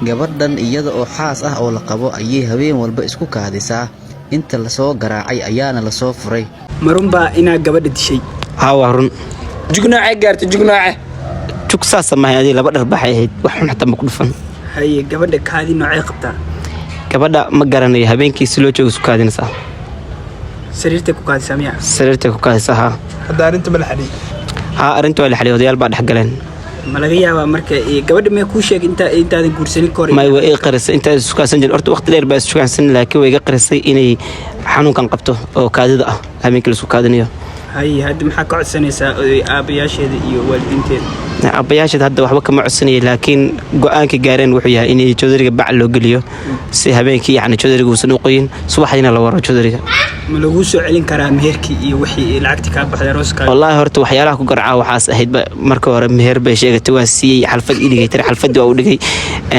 gabadhan iyada oo xaas ah oo la qabo ayay habeen walba isku kaadisaa inta la soo garaacay ayaana la soo furay marunba ina gabadha dishay warun jugnaace gaartay jugnaace jugsaas ma hayay laba dharbaxay ahayd wax xun xataa ma ku dhufan haye gabadha kaadi noocay qabtaa gabadha ma garanayo habeenkii si loo joogo isku kaadinaysa sariirta ku kaadisa miya sariirta ku kaadisa hada arinta ma la xaliyay arinta waa la xaliyay odayaal baa dhex galeen ma laga yaabaa marka gabadha ma ku sheeg intaadan guursanin kor ma way qarisay inta isku kaasan jir horta waqti dheer baa isku kaasan laakiin way qarisay inay xanuunkan qabto oo kaadida ah habeenkii isku kaadinayo haye hadda maxaa ka codsanaysaa aabayaasheeda iyo waalidiinteeda aabayaasheeda hadda waxba kama codsanayay laakiin go'aanka gaareen wuxuu yahay in joodariga bac loo geliyo si habeenkii joodariga uusan u qoyin subaxdiina la waro joodariga ma lagu soo celin karaa meherkii iyo wixii lacagti ka baxday rooska wallahi horta waxyaalaha ku garcaa waxaas ahayd marka hore meher bay sheegatay waa siiyay xalfad iligay xalfadii waa u dhigay